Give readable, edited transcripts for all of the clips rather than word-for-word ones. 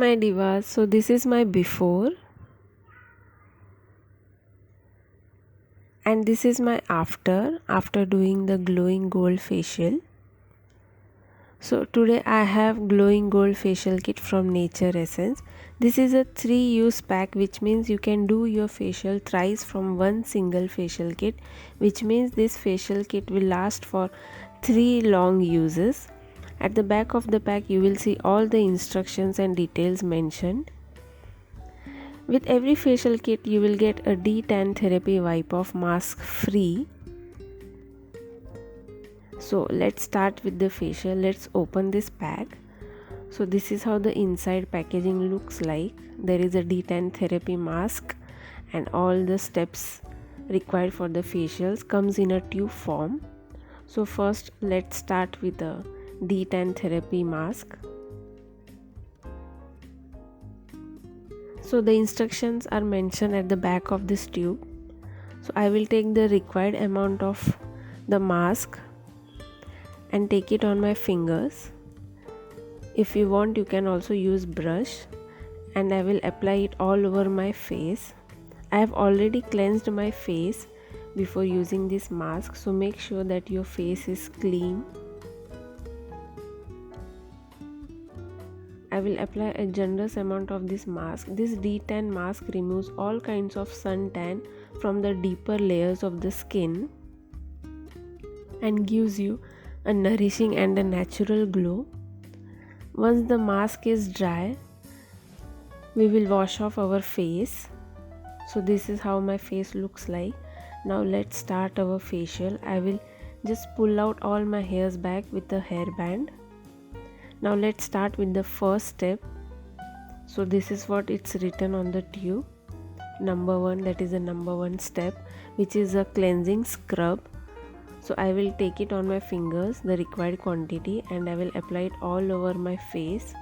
my divas, so this is my before and this is my after doing the glowing gold facial. So today I have glowing gold facial kit from Nature Essence. This is a 3-use pack, which means you can do your facial thrice from one single facial kit, which means this facial kit will last for 3 long uses. At the back of the pack you will see all the instructions and details mentioned. With every facial kit you will get a D10 therapy wipe off mask free. So let's start with the facial. Let's open this pack. So this is how the inside packaging looks like. There is a D10 therapy mask and all the steps required for the facials comes in a tube form. So first let's start with the D10 therapy mask. So the instructions are mentioned at the back of this tube. So I will take the required amount of the mask and take it on my fingers. If you want you can also use brush, and I will apply it all over my face. I have already cleansed my face before using this mask, so make sure that your face is clean. I will apply a generous amount of this mask. This D10 mask removes all kinds of suntan from the deeper layers of the skin and gives you a nourishing and a natural glow. Once the mask is dry, we will wash off our face. So this is how my face looks like. Now let's start our facial. I will just pull out all my hairs back with a hairband. Now let's start with the first step. So this is what it's written on the tube. Number 1, that is the number 1 step, which is a cleansing scrub. So I will take it on my fingers, the required quantity, and I will apply it all over my face.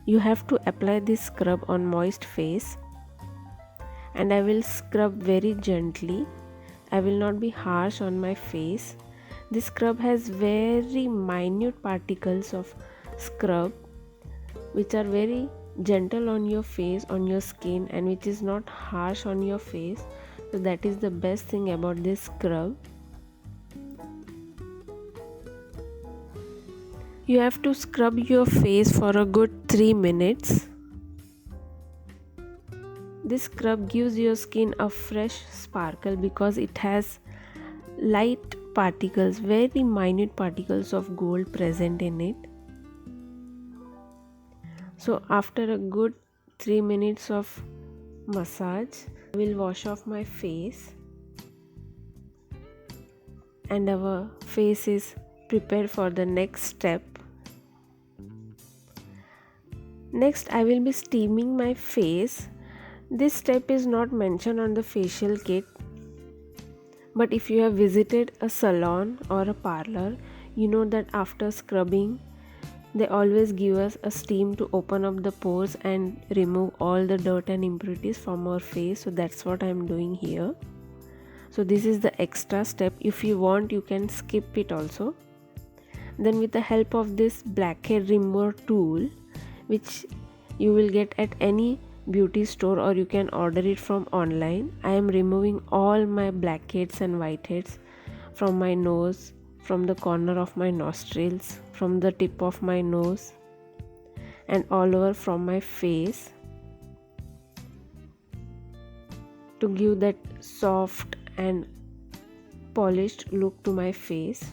You have to apply this scrub on moist face, and I will scrub very gently. I will not be harsh on my face. This scrub has very minute particles of scrub which are very gentle on your face, on your skin, and which is not harsh on your face. So that is the best thing about this scrub. You have to scrub your face for a good 3 minutes. This scrub gives your skin a fresh sparkle because it has light particles, very minute particles of gold present in it. So after a good 3 minutes of massage, I will wash off my face, and our face is prepared for the next step. Next I will be steaming my face. This step is not mentioned on the facial kit, but if you have visited a salon or a parlor, you know that after scrubbing they always give us a steam to open up the pores and remove all the dirt and impurities from our face. So that's what I am doing here. So this is the extra step. If you want you can skip it also. Then with the help of this blackhead remover tool, which you will get at any beauty store or you can order it from online, I am removing all my blackheads and whiteheads from my nose, from the corner of my nostrils, from the tip of my nose, and all over from my face, to give that soft and polished look to my face.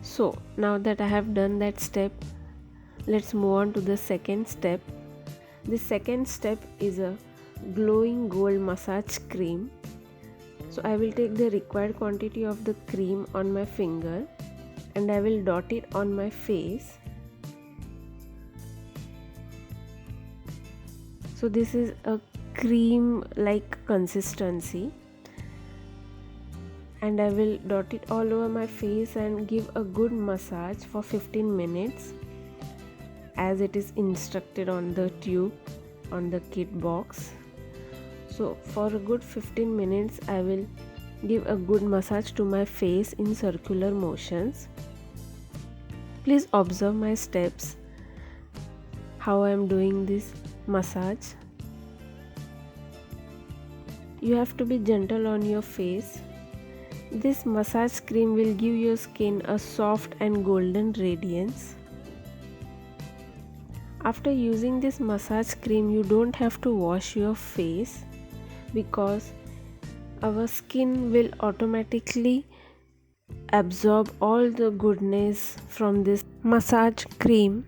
So now that I have done that step, let's move on to the second step. The second step is a glowing gold massage cream. So I will take the required quantity of the cream on my finger and I will dot it on my face. So this is a cream like consistency, and I will dot it all over my face and give a good massage for 15 minutes as it is instructed on the tube, on the kit box. So for a good 15 minutes I will give a good massage to my face in circular motions. Please observe my steps. how I am doing this massage. You have to be gentle on your face. This massage cream will give your skin a soft and golden radiance. After using this massage cream, you don't have to wash your face because our skin will automatically absorb all the goodness from this massage cream.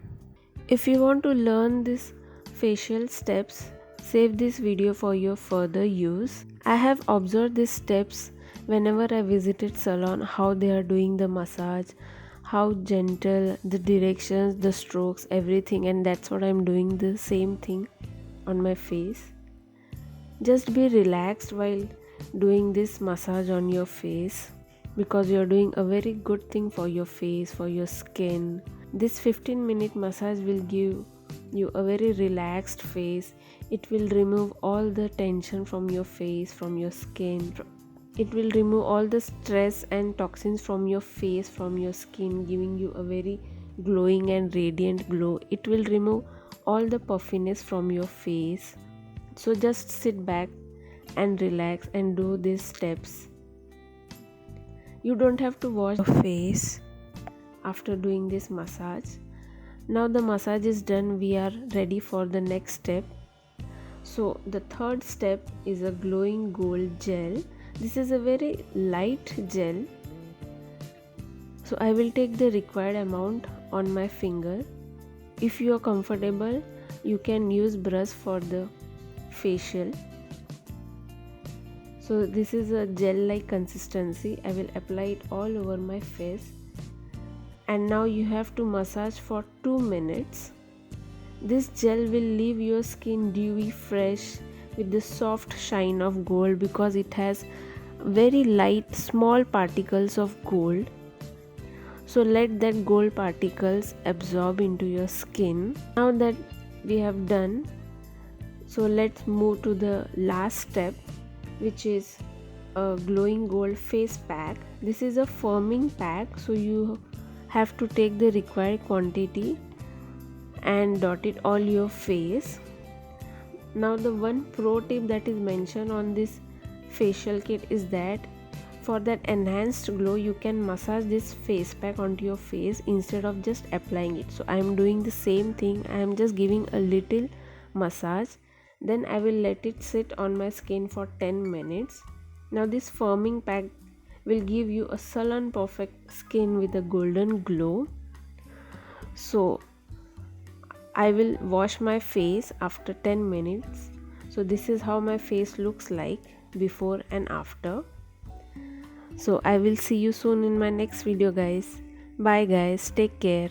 If you want to learn these facial steps, save this video for your further use. I have observed these steps whenever I visited salon, how they are doing the massage, how gentle, the directions, the strokes, everything, and that's what I'm doing the same thing on my face. Just be relaxed while doing this massage on your face because you're doing a very good thing for your face, for your skin. This 15-minute massage will give you a very relaxed face. It will remove all the tension from your face, from your skin. It will remove all the stress and toxins from your face, from your skin, giving you a very glowing and radiant glow. It will remove all the puffiness from your face. So just sit back and relax and do these steps. You don't have to wash your face after doing this massage. Now the massage is done, we are ready for the next step. So the third step is a glowing gold gel. This is a very light gel. So I will take the required amount on my finger. If you are comfortable, you can use brush for the facial. So this is a gel like consistency. I will apply it all over my face. And now you have to massage for 2 minutes. This gel will leave your skin dewy, fresh, with the soft shine of gold because it has very light small particles of gold. So let that gold particles absorb into your skin. Now that we have done, so let's move to the last step, which is a glowing gold face pack. This is a firming pack, so you have to take the required quantity and dot it all your face. Now the one pro tip that is mentioned on this facial kit is that for that enhanced glow, you can massage this face pack onto your face instead of just applying it. So I am doing the same thing. I am just giving a little massage, then I will let it sit on my skin for 10 minutes. Now this firming pack will give you a salon perfect skin with a golden glow. So I will wash my face after 10 minutes. So this is how my face looks like before and after. So I will see you soon in my next video, guys. Bye guys, take care.